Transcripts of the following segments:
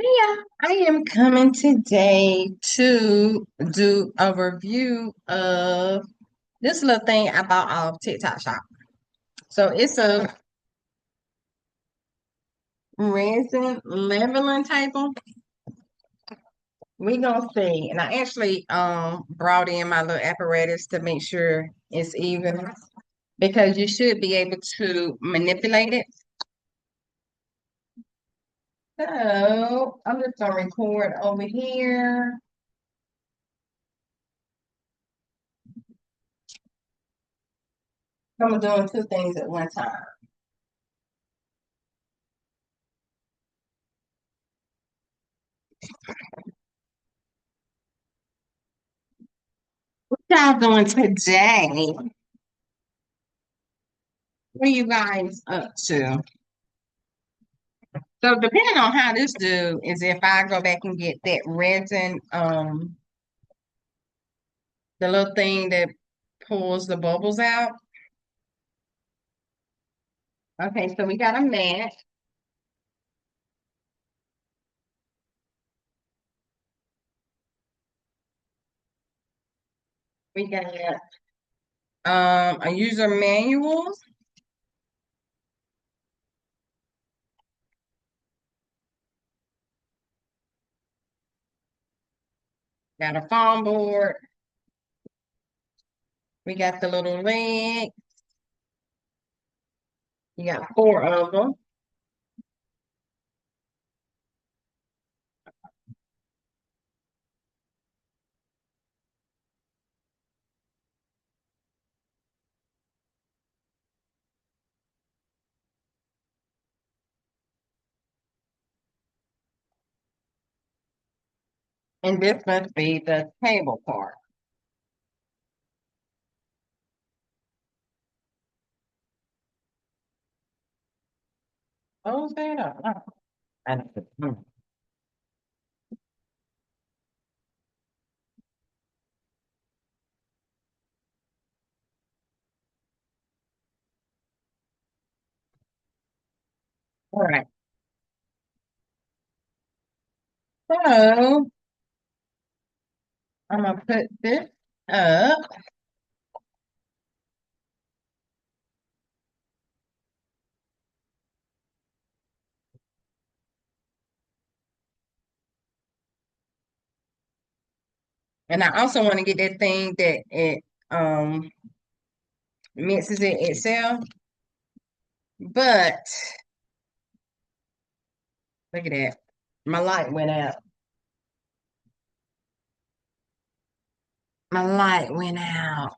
Yeah, I am coming today to do a review of this little thing I bought off TikTok shop. So it's a resin leveling table. We gonna see. And I actually brought in my little apparatus to make sure it's even because you should be able to manipulate it. So I'm just gonna record over here. I'm doing two things at one time. What y'all doing today? What are you guys up to? So depending on how this do is if I go back and get that resin, the little thing that pulls the bubbles out. Okay, so we got a mat. We got a user manual. Got a foam board. We got the little leg. You got four of them. And this must be the table part. Oh, is that up? Oh, I don't know. All right. So I'm gonna put this up. And I also want to get that thing that it mixes it itself. But look at that. My light went out. My light went out.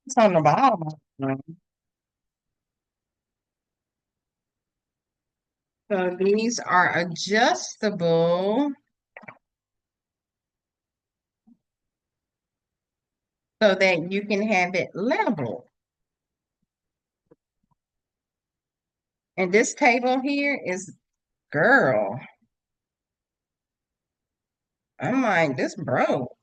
It's on the bottom. So these are adjustable so that you can have it level. And this table here is girl. I'm like, this broke.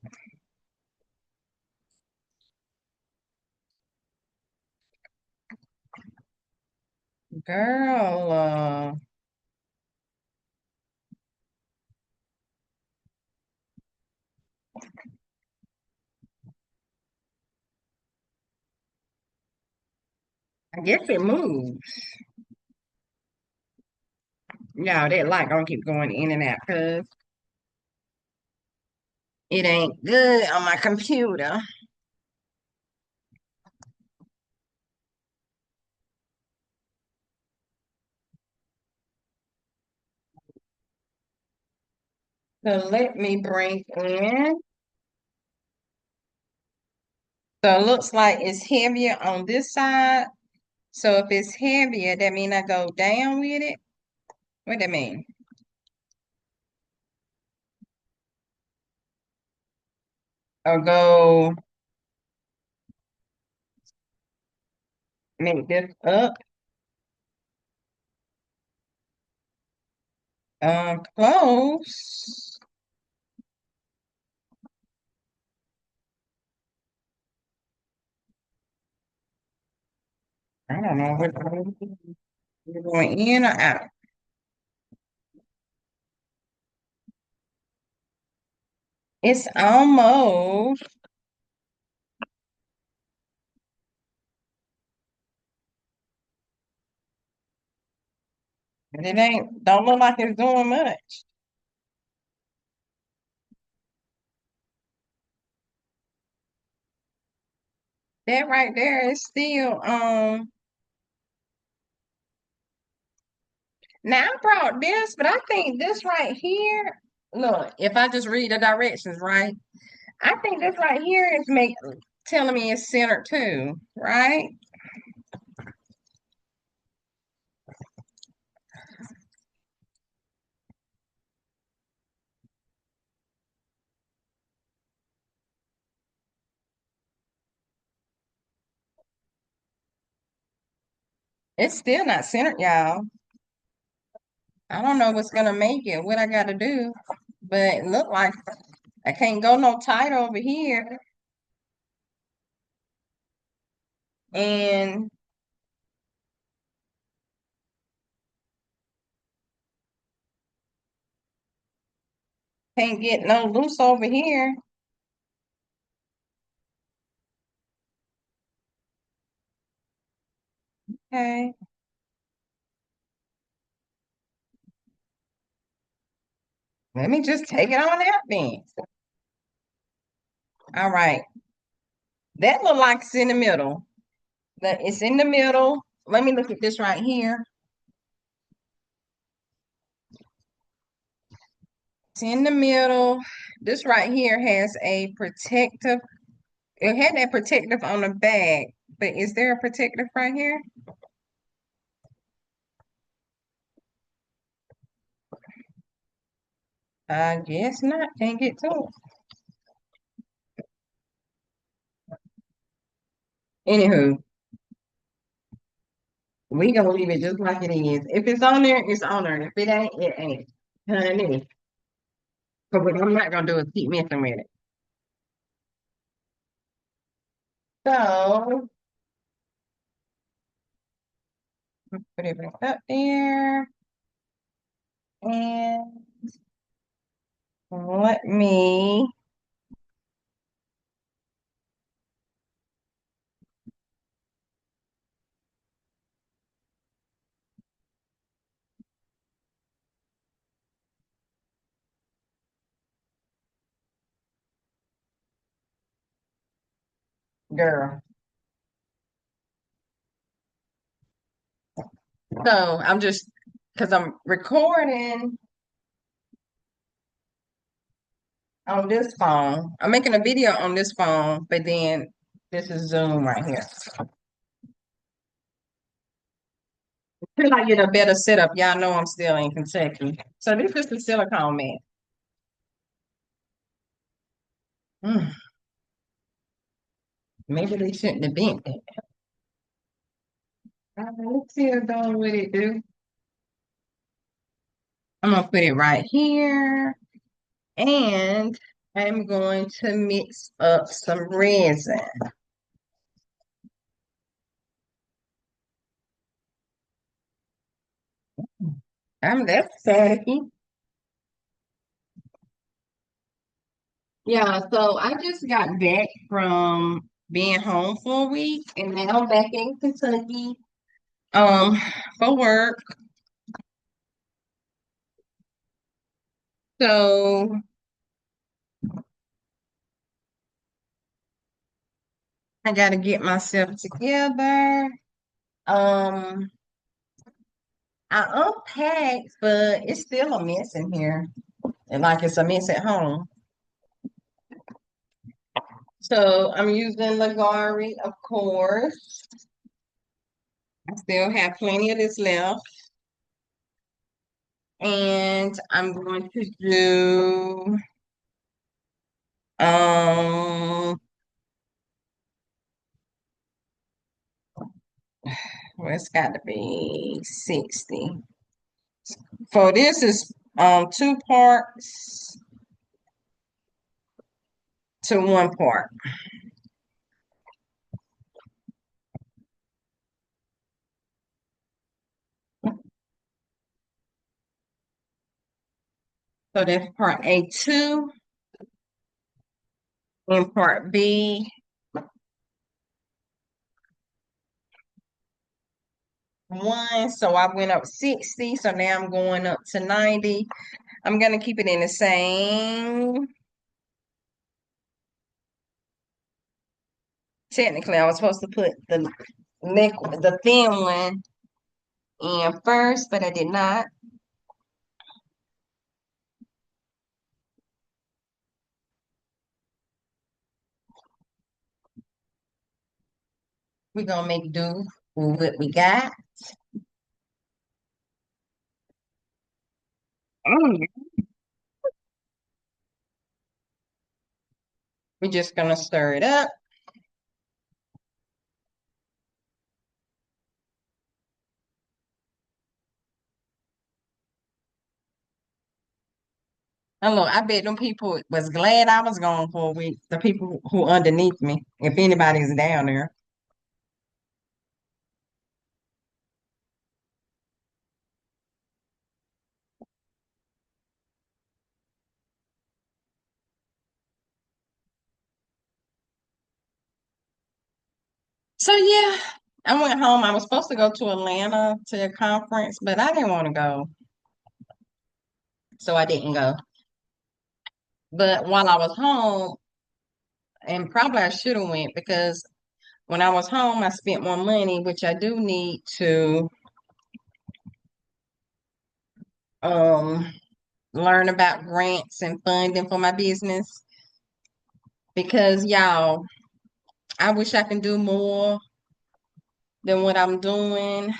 Girl, I guess it moves. No, that light gonna keep going in and out because it ain't good on my computer. So let me bring in. So it looks like it's heavier on this side. So if it's heavier, that mean I go down with it. What that mean? Or go make this up. Close. I don't know what you're going in or out. It's almost, but it ain't, don't look like it's doing much. That right there is still, now I brought this, but I think this right here, look, if I just read the directions right, I think this right here is telling me it's centered too, right? It's still not centered, y'all. I don't know what's gonna make it, what I gotta do, but it look like I can't go no tighter over here, and can't get no loose over here. Okay, let me just take it on out then. All right, that look like it's in the middle. That it's in the middle. Let me look at this right here. It's in the middle. This right here has a protective. It had that protective on the back, but is there a protective right here? I guess not. Can't get to it. Anywho, we gonna leave it just like it is. If it's on there, it's on there. If it ain't, it ain't. Honey. But what I'm not gonna do is keep messing with it. So put it back up there and let me girl. So I'm just because I'm recording on this phone. I'm making a video on this phone, but then this is Zoom right here. Till I get a better setup, y'all know I'm still in Kentucky. So this is the silicone mat. Mm, maybe they shouldn't have bent it. Let's see if done what it do. I'm gonna put it right here, and I'm going to mix up some resin. I'm that's tacky. Yeah, so I just got back from being home for a week, and now I'm back in Kentucky, um, for work. So I got to get myself together. Um, I unpacked, but it's still a mess in here, and like it's a mess at home. So I'm using Lagari, of course. I still have plenty of this left. And I'm going to do um well, it's got to be 60. For this is 2 parts to 1 part. So that's part A2 and part B1. So I went up 60. So now I'm going up to 90. I'm gonna keep it in the same. Technically, I was supposed to put the liquid, the thin one in first, but I did not. We're gonna make do with what we got. Mm. We're just gonna stir it up. And look, I bet them people was glad I was gone for a week. The people who underneath me, if anybody's down there. So yeah, I went home. I was supposed to go to Atlanta to a conference, but I didn't want to go, so I didn't go. But while I was home, and probably I should have went because when I was home, I spent more money, which I do need to um learn about grants and funding for my business because y'all, I wish I can do more than what I'm doing.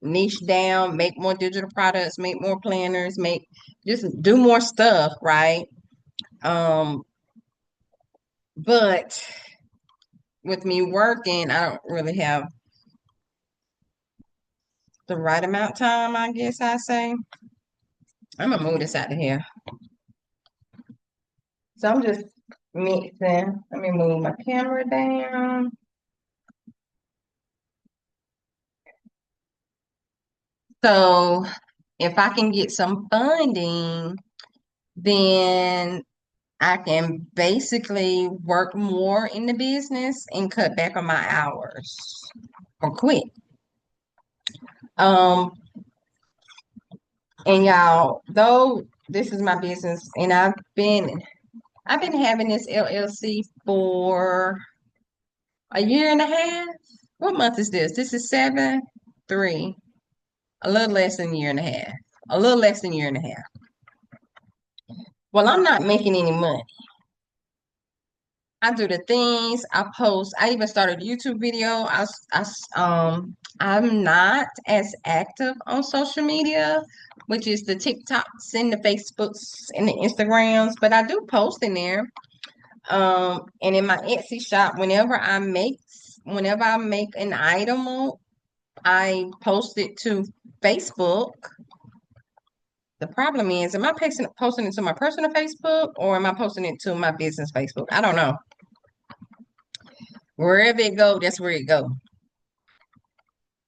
Niche down, make more digital products, make more planners, make just do more stuff, right? Um, but with me working, I don't really have the right amount of time, I guess I say. I'm gonna move this out of here. So I'm just mixing. Let me move my camera down. So if I can get some funding, then I can basically work more in the business and cut back on my hours or quit. Um, and y'all, though this is my business, and I've been having this LLC for a year and a half. What month is this? This is 7/3, a little less than a year and a half. A little less than a year and a half. Well, I'm not making any money. I do the things I post. I even started a YouTube video. I'm not as active on social media, which is the TikToks and the Facebooks and the Instagrams, but I do post in there. And in my Etsy shop, whenever I make an item, I post it to Facebook. The problem is, am I posting it to my personal Facebook or am I posting it to my business Facebook? I don't know. Wherever it go, that's where it go.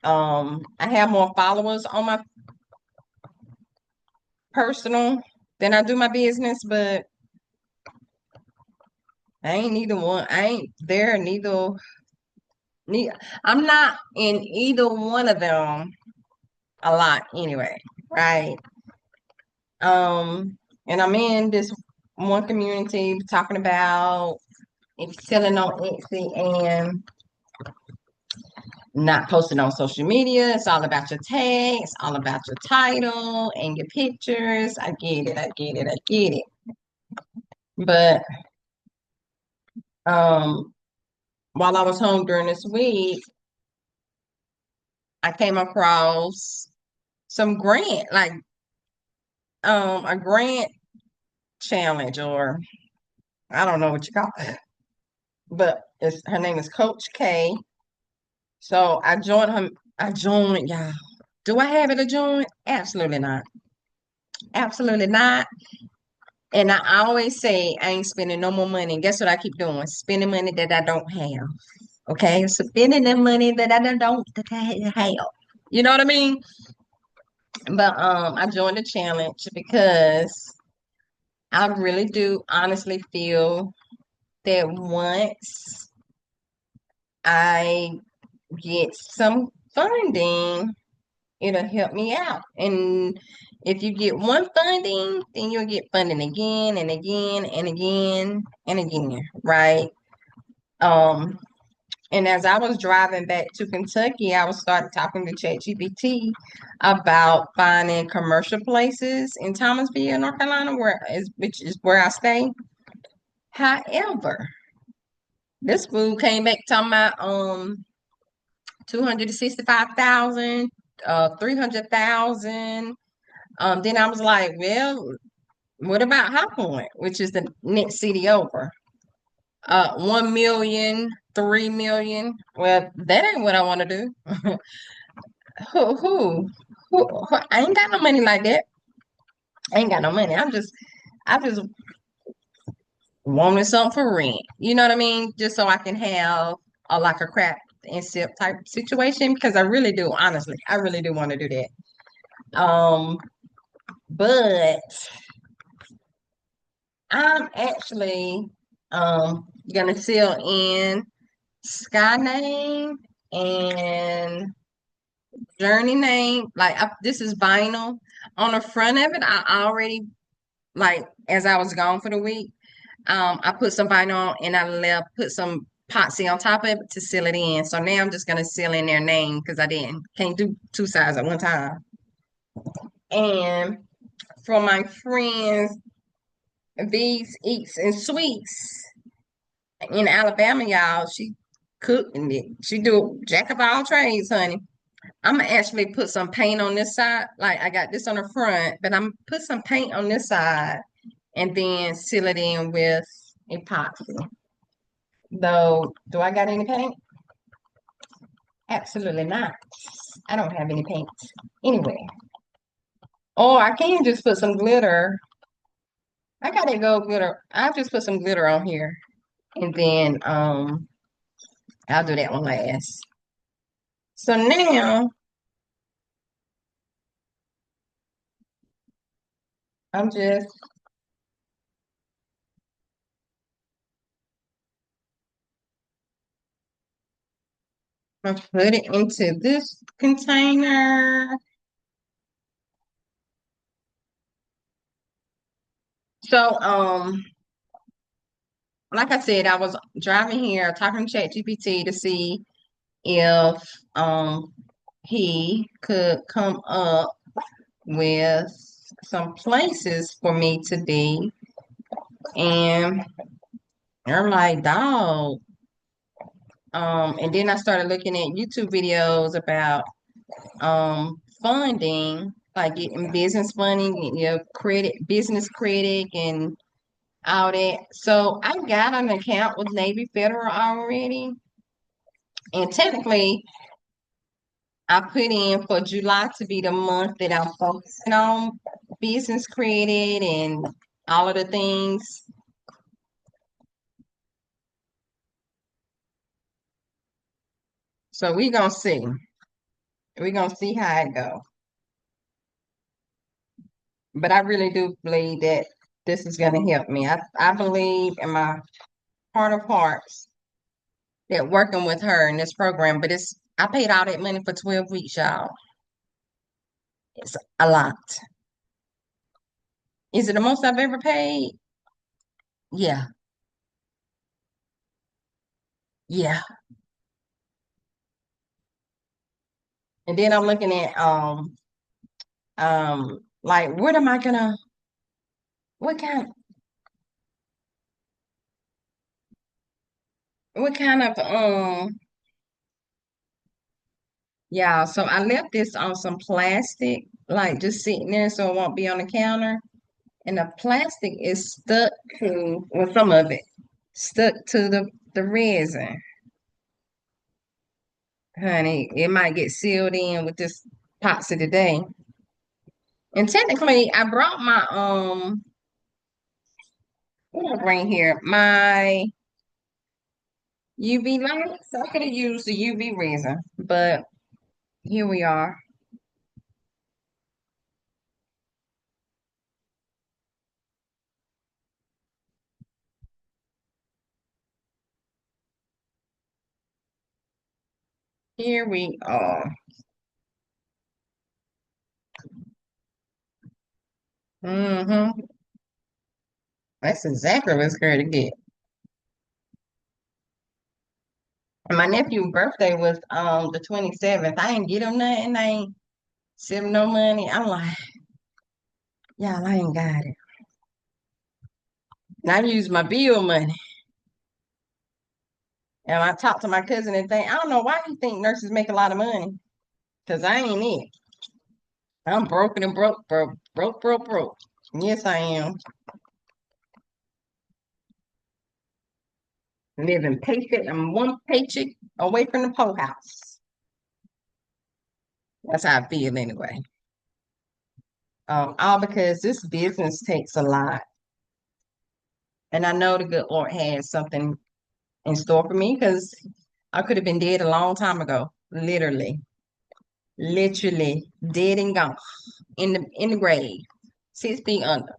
I have more followers on my personal than I do my business, but I ain't neither one. I ain't there neither. I'm not in either one of them a lot anyway, right? And I'm in this one community talking about selling on Etsy and not posting on social media. It's all about your tags, all about your title and your pictures. I get it, I get it, I get it. But um, while I was home during this week, I came across some grant, like a grant challenge, or I don't know what you call it, but her name is Coach K. So I joined her. I joined, y'all. Do I have it to join? Absolutely not. Absolutely not. And I always say I ain't spending no more money. Guess what I keep doing? Spending money that I don't have. Okay, spending the money that I have. You know what I mean? But I joined the challenge because I really do honestly feel that once I get some funding, it'll help me out. And if you get one funding, then you'll get funding again and again and again and again, right? Um, and as I was driving back to Kentucky, I was started talking to ChatGPT about finding commercial places in Thomasville, North Carolina, which is where I stay. However, this fool came back talking about 265,000, 300,000. Then I was like, well, what about High Point, which is the next city over? 1 million, 3 million. Well, that ain't what I want to do. Who, who, I ain't got no money like that. I ain't got no money. I just wanted something for rent. You know what I mean? Just so I can have like a craft and sip type situation because I really do, honestly, I really do want to do that. But I'm actually gonna seal in Sky name and Journey name. Like this is vinyl. On the front of it, I already like as I was gone for the week. I put some vinyl on and I put some epoxy on top of it to seal it in. So now I'm just gonna seal in their name because I can't do two sides at one time. And for my friends, these eats and sweets in Alabama, y'all, she cooking it. She do jack of all trades, honey. I'm gonna actually put some paint on this side. Like I got this on the front, but I'm put some paint on this side and then seal it in with epoxy. Though, do I got any paint? Absolutely not. I don't have any paint. Anyway. Or I can just put some glitter. I gotta go glitter. I'll just put some glitter on here. And then I'll do that one last. So now I'm just gonna put it into this container. So like I said, I was driving here talking to ChatGPT to see if he could come up with some places for me to be. And I'm like, dog. And then I started looking at YouTube videos about funding, like getting business funding, getting your business credit and all that. So I got an account with Navy Federal already. And technically I put in for July to be the month that I'm focusing on business credit and all of the things. So we gonna see. We're gonna see how it go. But I really do believe that this is gonna help me. I believe in my heart of hearts that working with her in this program, but I paid all that money for 12 weeks, y'all. It's a lot. Is it the most I've ever paid? Yeah, yeah. And then I'm looking at like what am I gonna what kind what kind of yeah, so I left this on some plastic, like just sitting there so it won't be on the counter. And the plastic is stuck to, well, some of it stuck to the resin, honey. It might get sealed in with this epoxy today. And technically, I brought my what did I bring here? My UV light. So I could have used the UV resin, but here we are. Here we are. Mm-hmm. That's exactly what it's going to get. And my nephew's birthday was the 27th. I ain't get him nothing. I ain't send him no money. I'm like, y'all, I ain't got it. And I use my bill money. And I talked to my cousin and think, I don't know why he think nurses make a lot of money. Cause I ain't it. I'm broken and broke. Yes, I am. Living paycheck. I'm one paycheck away from the poorhouse. That's how I feel anyway. All because this business takes a lot. And I know the good Lord has something in store for me because I could have been dead a long time ago. Literally dead and gone in the grave, 6 feet under.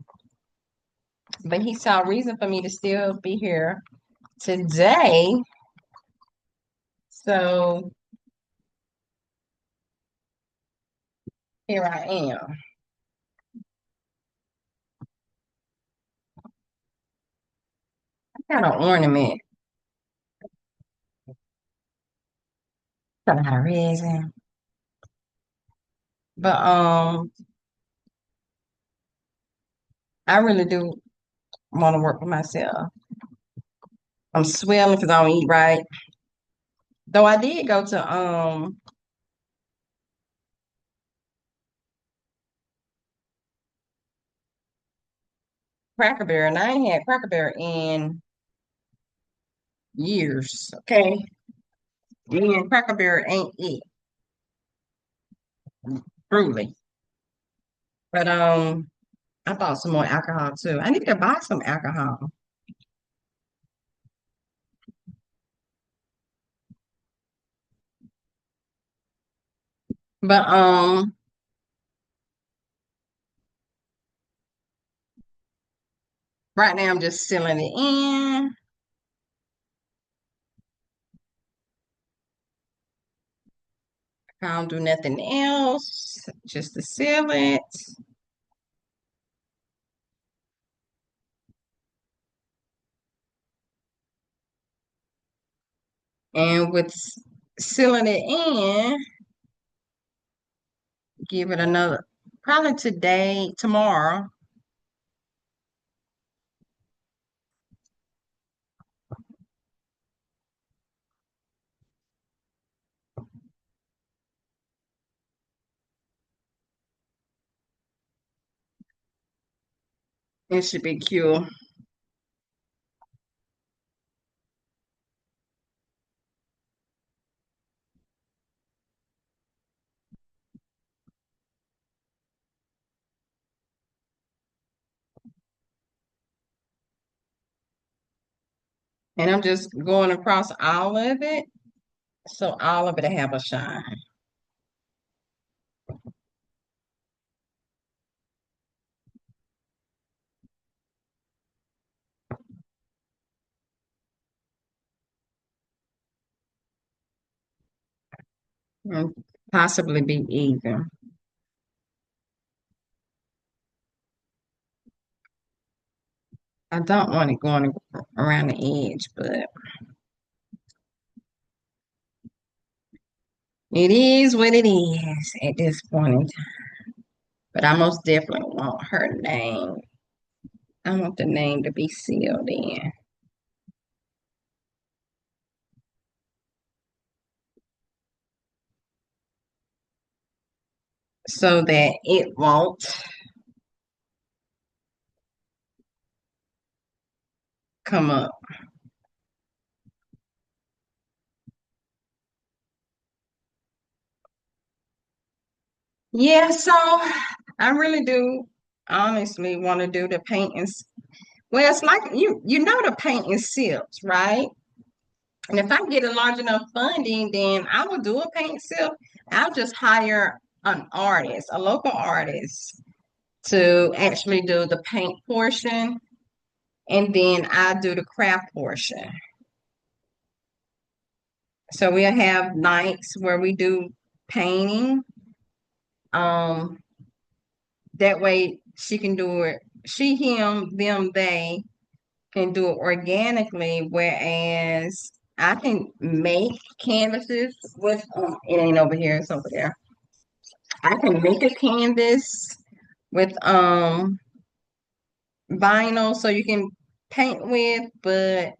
But he saw a reason for me to still be here today. So here I am. I got an ornament. Got a lot of resin. But I really do want to work for myself. I'm swelling because I don't eat right. Though I did go to Cracker Barrel and I ain't had Cracker Barrel in years. Okay. And Cracker Barrel ain't it, truly. But I bought some more alcohol too. I need to buy some alcohol. But right now I'm just sealing it in. I don't do nothing else, just to seal it. And with sealing it in, give it another, probably today, tomorrow. It should be cured. And I'm just going across all of it, so all of it have a shine. And possibly be even. I don't want it going around the edge, but it is what it is at this point in time. But I most definitely want her name. I want the name to be sealed in so that it won't come up. Yeah, so I really do honestly want to do the paint and well, it's like you know the paint and silks, right? And if I get a large enough funding, then I will do a paint silk. I'll just hire an artist, a local artist, to actually do the paint portion, and then I do the craft portion. So we'll have nights where we do painting. Um, that way she can do it. She, him, them, they can do it organically, whereas I can make canvases with, it ain't over here, it's over there. I can make a canvas with vinyl so you can paint with, but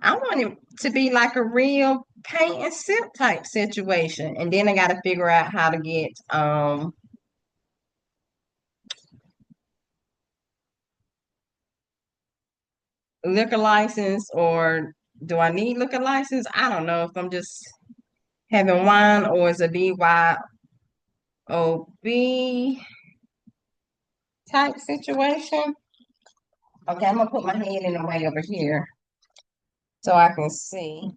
I want it to be like a real paint and sip type situation. And then I got to figure out how to get liquor license, or do I need liquor license? I don't know if I'm just having wine or is a BYOB type situation. Okay, I'm gonna put my head in the way over here so I can see.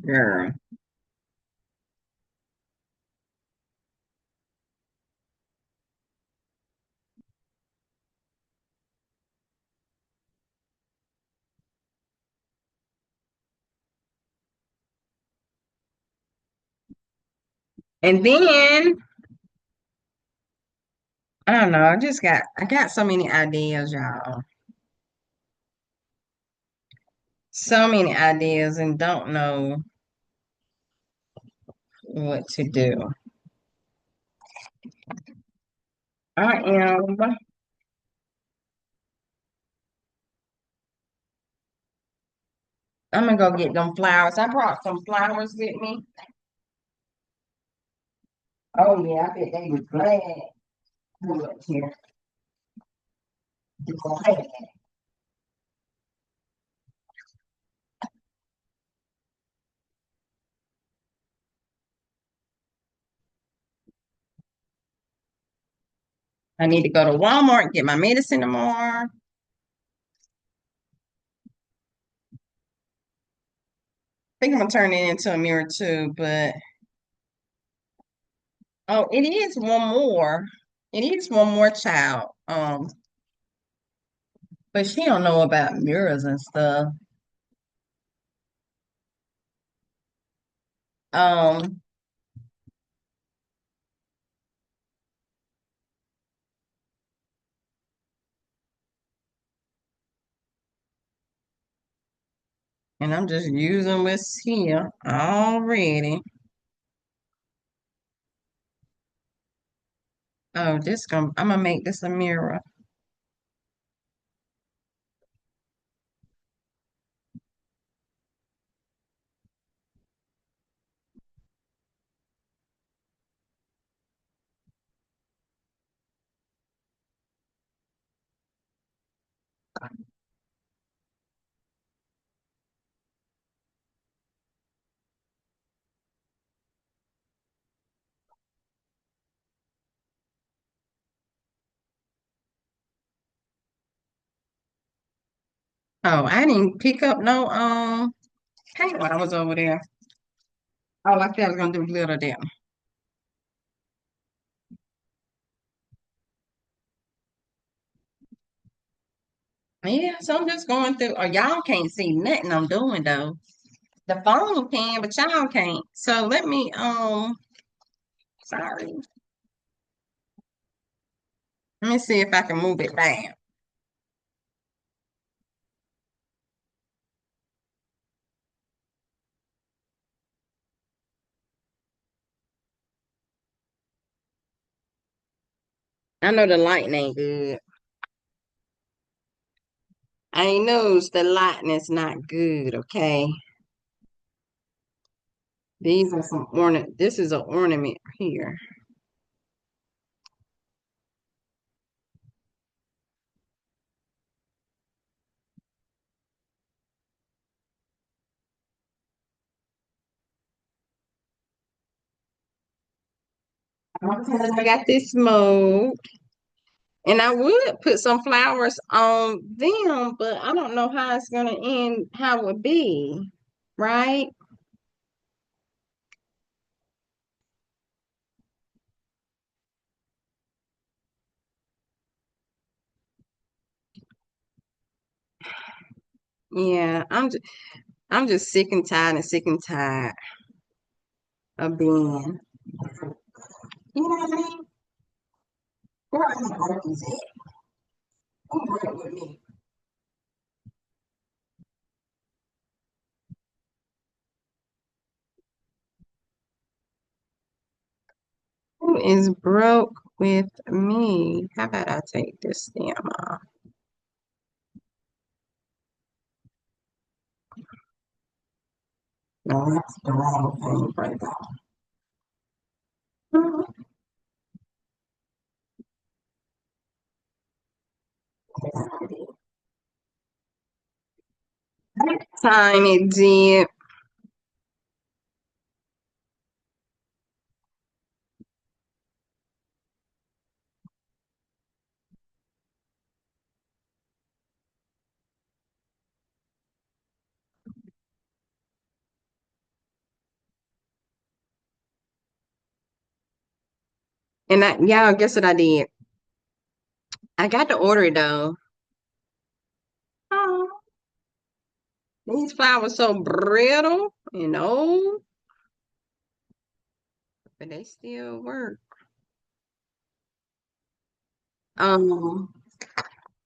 Girl. And then I don't know, I got so many ideas, y'all. So many ideas and don't know what to do. I am I'm gonna go get them flowers. I brought some flowers with me. Oh yeah, I bet they was glad. Look here. I need to go to Walmart and get my medicine tomorrow. I think I'm gonna turn it into a mirror too, but oh, it is one more. It is one more child. But she don't know about mirrors and stuff. Um, and I'm just using what's here already. Oh, I'm gonna make this a mirror. Oh, I didn't pick up no paint while I was over there. Oh, I said I was gonna do glitter there. Yeah, so I'm just going through. Oh, y'all can't see nothing I'm doing though. The phone can, but y'all can't. So let me sorry. Let me see if I can move it down. I know the lighting ain't good. I knows the lighting is not good, okay? These are some ornament. This is an ornament here. I got this smoke. And I would put some flowers on them, but I don't know how it's gonna end, how it would be. right? Yeah, I'm just sick and tired of being, you know what I mean? Where are my workers at? Who work with me? Who is broke with me? How about I take this stem off? No, that's the wrong thing right there. Time it did. And y'all, guess what I did? I got the order though. Oh, these flowers so brittle, but they still work. Um,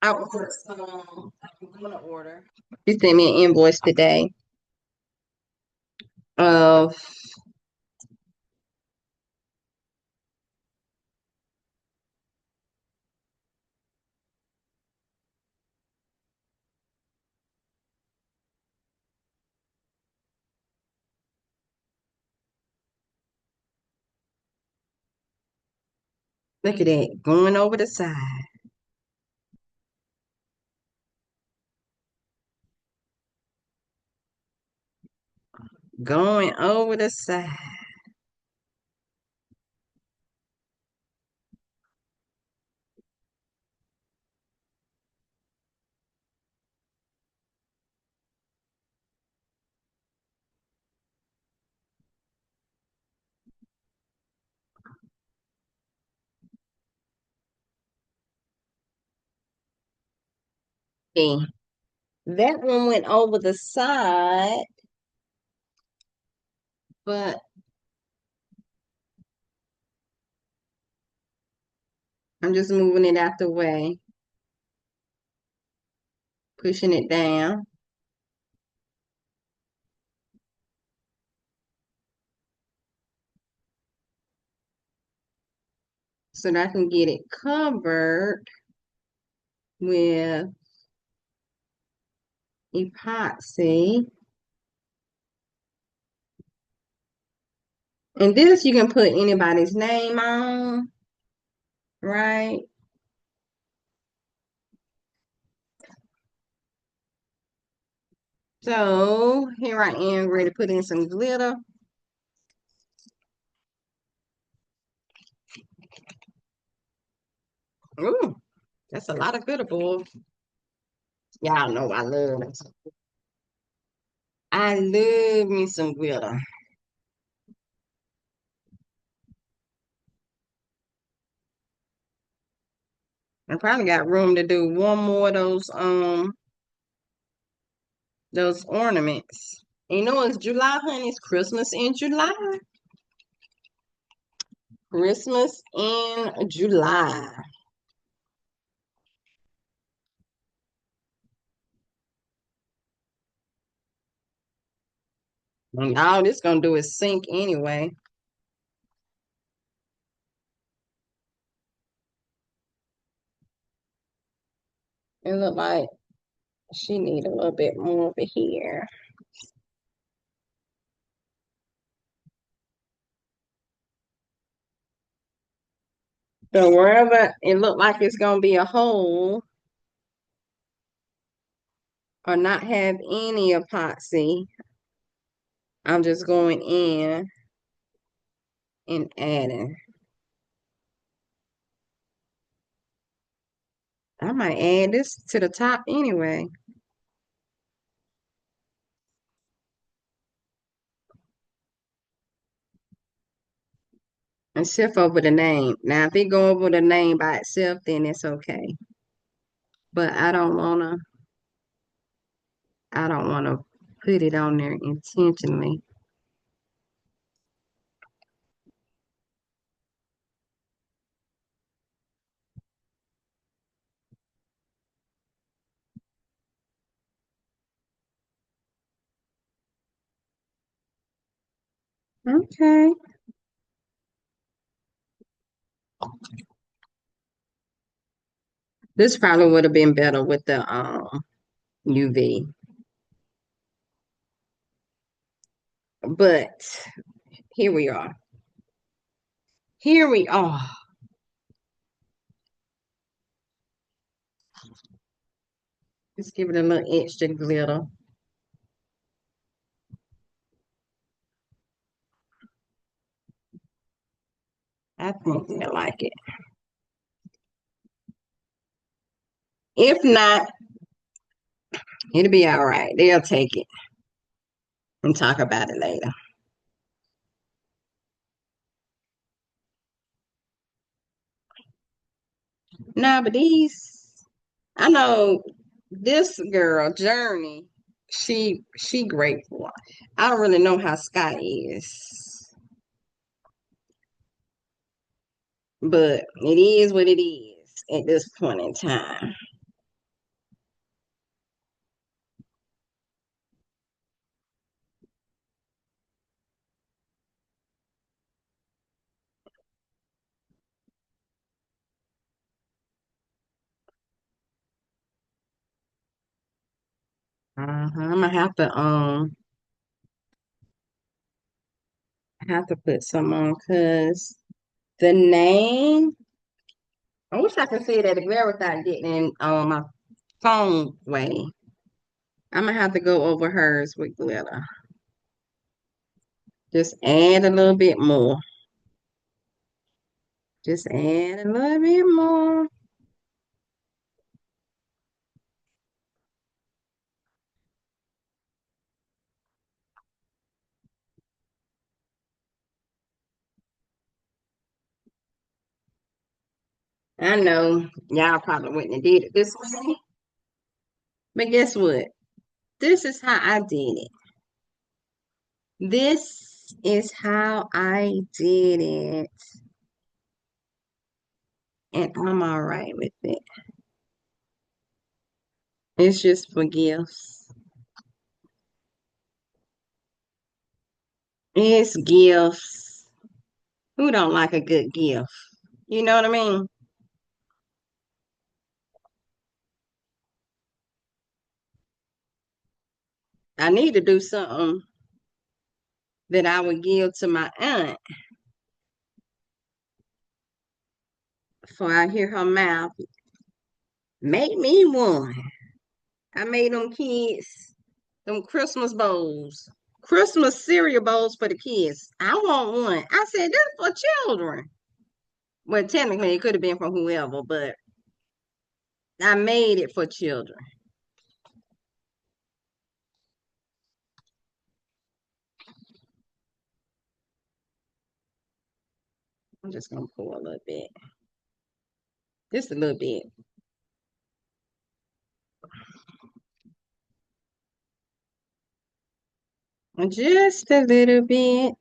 I ordered some. I'm gonna order. She sent me an invoice today of look at that going over the side, going over the side. Okay, that one went over the side, but I'm just moving it out the way, pushing it down so that I can get it covered with epoxy. And this you can put anybody's name on, right? So here I am ready to put in some glitter. Ooh, that's a lot of glitter, boy. Y'all know I love it. I love me some glitter. I probably got room to do one more of those ornaments. You know it's July, honey. It's Christmas in July. Christmas in July. And all this gonna do is sink anyway. It look like she need a little bit more over here. So wherever it look like it's gonna be a hole or not have any epoxy, I'm just going in and adding. I might add this to the top anyway. and shift over the name. Now, if it go over the name by itself, then it's okay. But I don't wanna put it on there intentionally. Okay. This probably would have been better with the UV. But here we are. Here we are. Just give it a little extra glitter. I think they'll like it. If not, it'll be all right. They'll take it and talk about it later. Nah, but I know this girl, Journey, she grateful. I don't really know how Scott is, but it is what it is at this point in time. I'm gonna have to put some on because the name. I wish I could see it at a glare without getting in my phone way. I'm gonna have to go over hers with glitter. Just add a little bit more. Just add a little bit more. I know y'all probably wouldn't have did it this way, but guess what? This is how I did it. This is how I did it, and I'm all right with it. It's just for gifts. It's gifts. Who don't like a good gift? You know what I mean? I need to do something that I would give to my aunt before I hear her mouth. Make me one. I made them kids them Christmas bowls, Christmas cereal bowls for the kids. I want one. I said, that's for children. Well, technically, it could have been for whoever, but I made it for children. I'm just going to pour a little bit. Just a little bit. Just a little bit.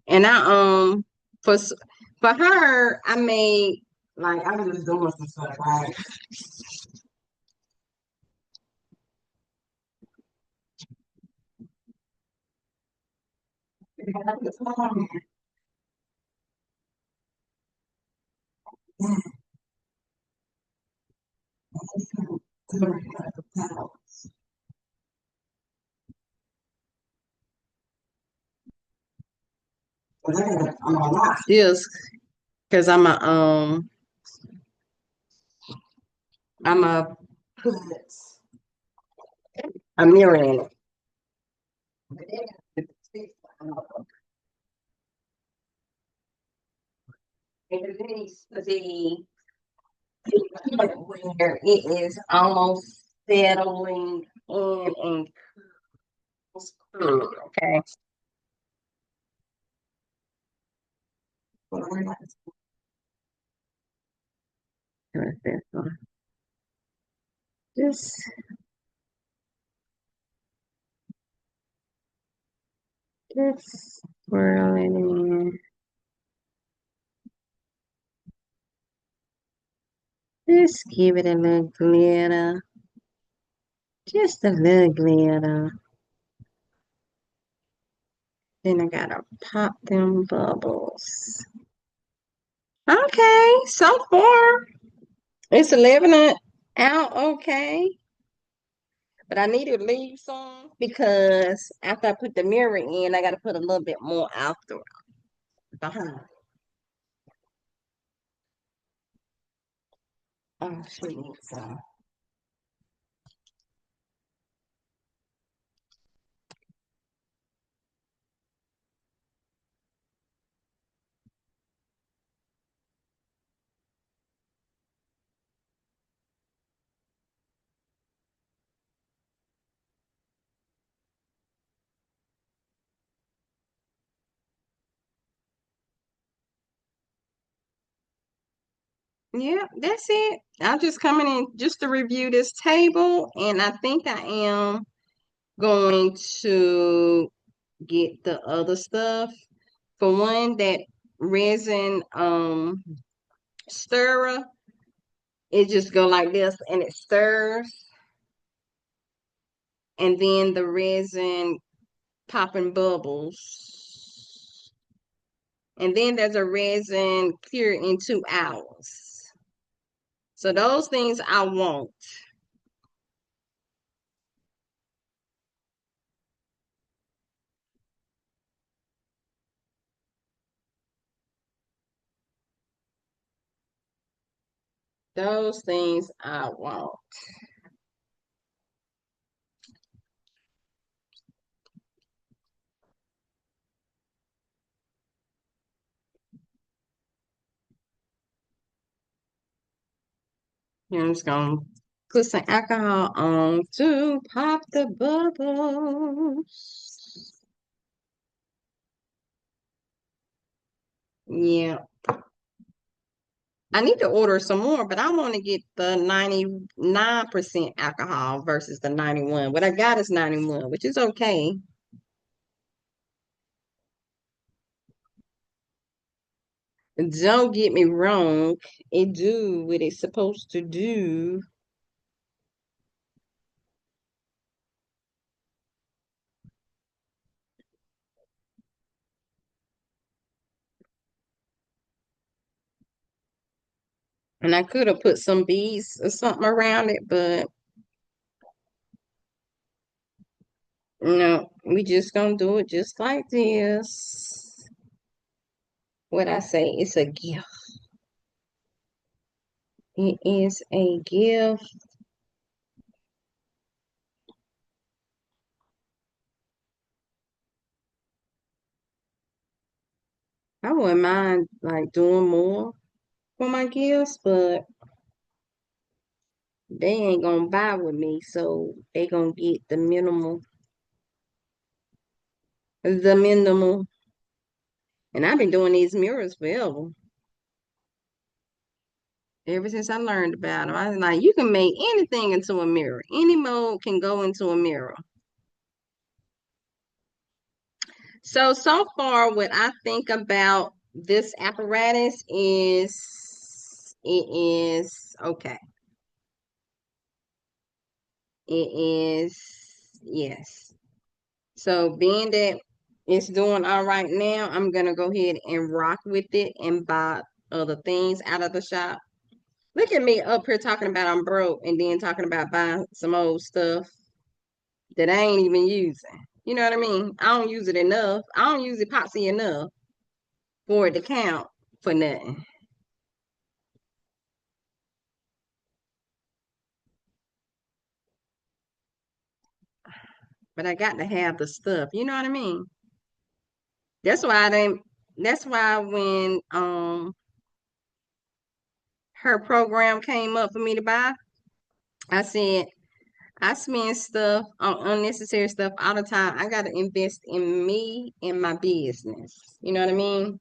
And for for her, I made like I was just doing some stuff, right? I'm gonna watch this because I'm a put a mirror in it. The where it is almost settling and okay. What's this one? Just just swirl it in. Just give it a little glitter. Just a little glitter. Then I gotta pop them bubbles. Okay, so far it's 11 out okay. But I need to leave some because after I put the mirror in, I gotta put a little bit more after behind. Oh, she needs some. Yeah, that's it. I'm just coming in just to review this table, and I think I am going to get the other stuff. For one, that resin stirrer, it just go like this and it stirs, and then the resin popping bubbles. And then there's a resin cure in 2 hours. So those things I want. Those things I want. I'm just gonna put some alcohol on to pop the bubbles. Yeah. I need to order some more, but I want to get the 99% alcohol versus the 91. What I got is 91, which is okay. Don't get me wrong, it do what it's supposed to do. And I could have put some beads or something around it, but no, we just gonna do it just like this. What I say, it's a gift. It is a gift. I wouldn't mind like doing more for my gifts, but they ain't gonna buy with me, so they gonna get the minimal. And I've been doing these mirrors forever. Ever since I learned about them, I was like, you can make anything into a mirror. Any mold can go into a mirror. So far, what I think about this apparatus is it is okay. It is, yes. So being that it's doing all right now, I'm gonna go ahead and rock with it and buy other things out of the shop. Look at me up here talking about I'm broke and then talking about buying some old stuff that I ain't even using. You know what I mean? I don't use it enough. I don't use epoxy enough for it to count for nothing. But I got to have the stuff. You know what I mean? That's why I didn't. That's why when her program came up for me to buy, I said I spend stuff on unnecessary stuff all the time. I gotta invest in me and my business. You know what I mean?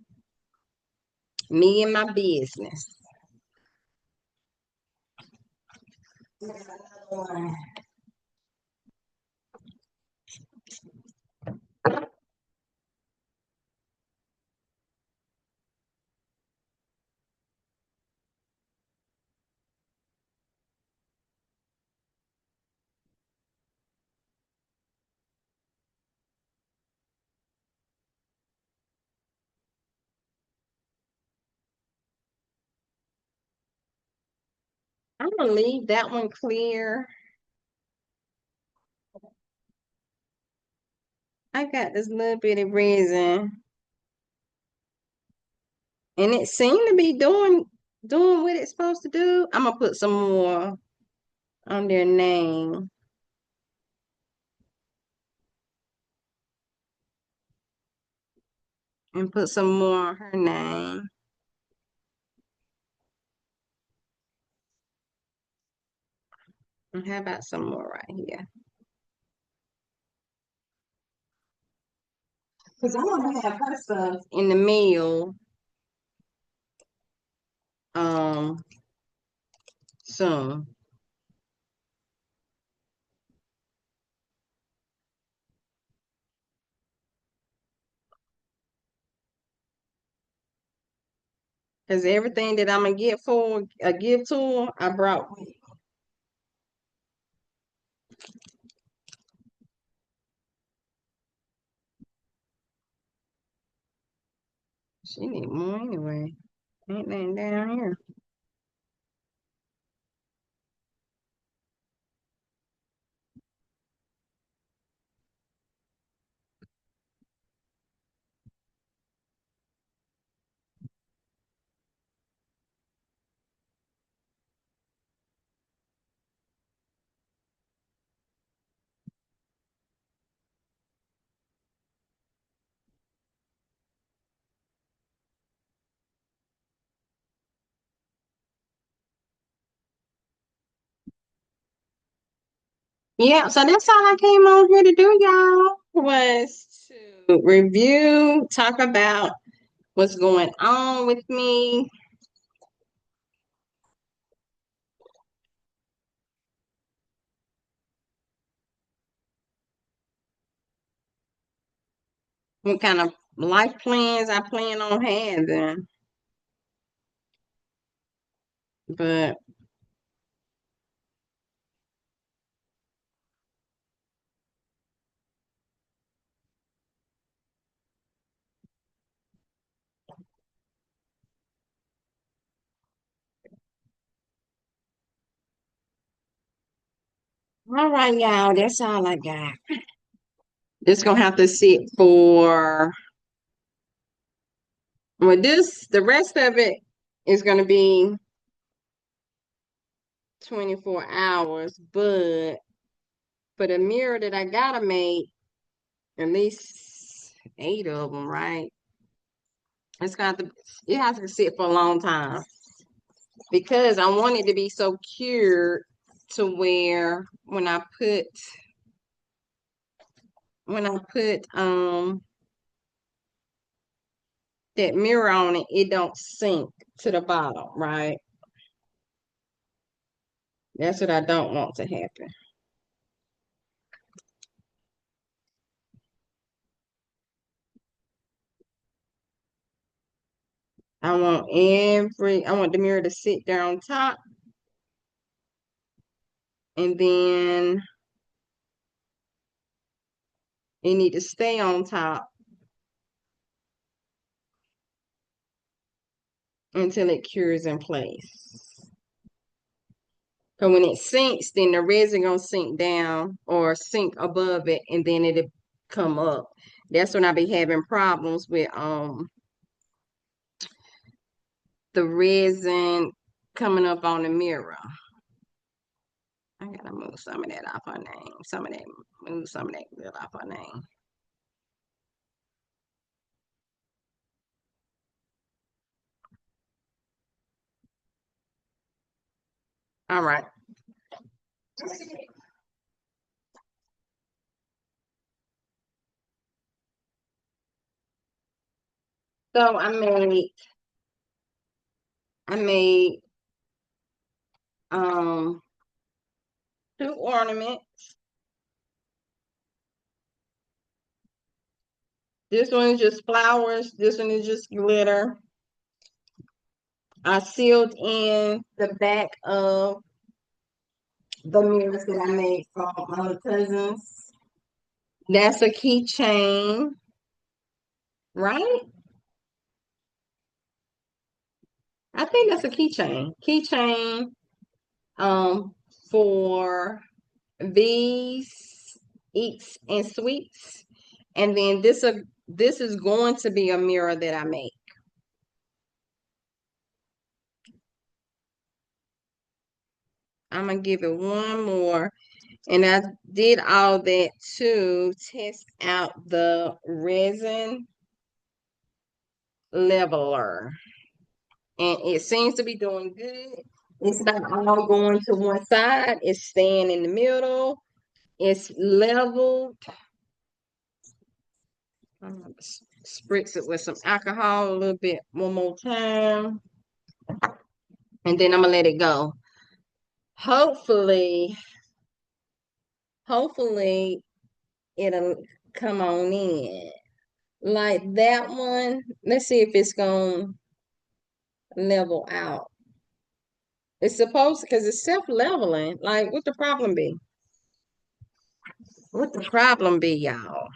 Me and my business. I'm gonna leave that one clear. I got this little bit of resin, and it seemed to be doing what it's supposed to do. I'm gonna put some more on their name and put some more on her name. And how about some more right here? Because I want to have her stuff in the mail soon. Because everything that I'm gonna get for a gift to her, I brought with me. She need more anyway. Ain't nothing down here. Yeah, so that's all I came on here to do, y'all, was to review, talk about what's going on with me. What kind of life plans I plan on having. But all right, y'all, that's all I got. It's gonna have to sit for the rest of it is gonna be 24 hours, but for the mirror that I gotta make, at least 8 of them, right? It's gonna have to it has to sit for a long time because I want it to be so cured to where when I put that mirror on it, it don't sink to the bottom, right? That's what I don't want to happen. I want the mirror to sit there on top, and then it need to stay on top until it cures in place. So when it sinks, then the resin gonna sink down or sink above it, and then it'll come up. That's when I be having problems with the resin coming up on the mirror. I gotta move some of that off her name. Move some of that good off her name. All right. So I made um two ornaments. This one is just flowers. This one is just glitter. I sealed in the back of the mirrors that I made from my cousins. That's a keychain, right? I think that's a keychain. Keychain um for these eats and sweets. And then this is going to be a mirror that I make. I'm gonna give it one more. And I did all that to test out the resin leveler. And it seems to be doing good. It's not all going to one side, it's staying in the middle, it's leveled. I'm gonna spritz it with some alcohol a little bit one more time, and then I'm gonna let it go. Hopefully, hopefully it'll come on in. Like that one, let's see if it's gonna level out. It's supposed to, because it's self-leveling. Like, what the problem be? What the problem be, y'all?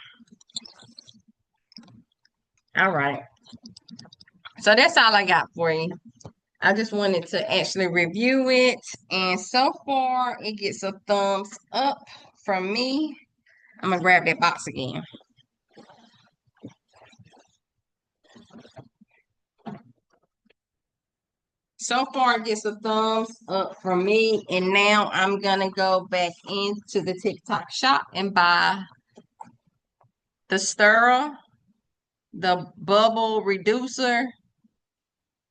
All right. So that's all I got for you. I just wanted to actually review it. And so far, it gets a thumbs up from me. I'm going to grab that box again. So far, it gets a thumbs up from me. And now I'm going to go back into the TikTok shop and buy the stirrer, the bubble reducer,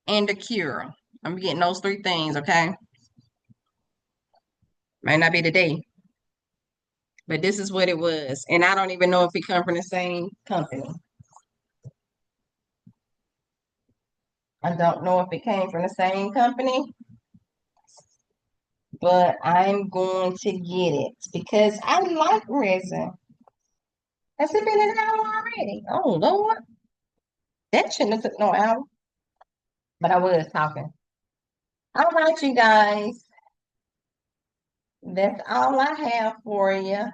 and the cure. I'm getting those three things, okay? Might not be today, but this is what it was. And I don't even know if it come from the same company. I don't know if it came from the same company, but I'm going to get it because I like resin. Has it been an hour already? Oh Lord, that shouldn't have took no hour. But I was talking. All right, you guys. That's all I have for you.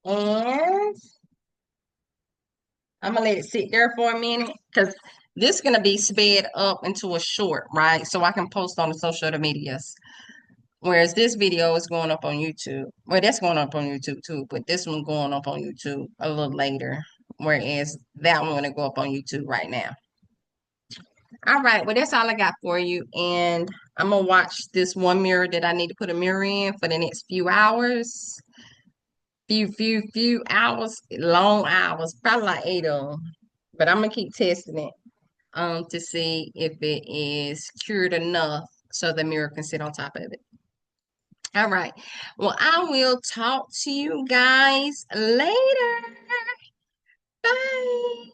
And I'm gonna let it sit there for a minute because this is gonna be sped up into a short, right? So I can post on the social medias. Whereas this video is going up on YouTube. Well, that's going up on YouTube too, but this one going up on YouTube a little later. Whereas that one gonna go up on YouTube right now. All right, well that's all I got for you. And I'm gonna watch this one mirror that I need to put a mirror in for the next few hours. Few hours, long hours, probably like 8 of them. But I'm gonna keep testing it to see if it is cured enough so the mirror can sit on top of it. All right. Well, I will talk to you guys later. Bye.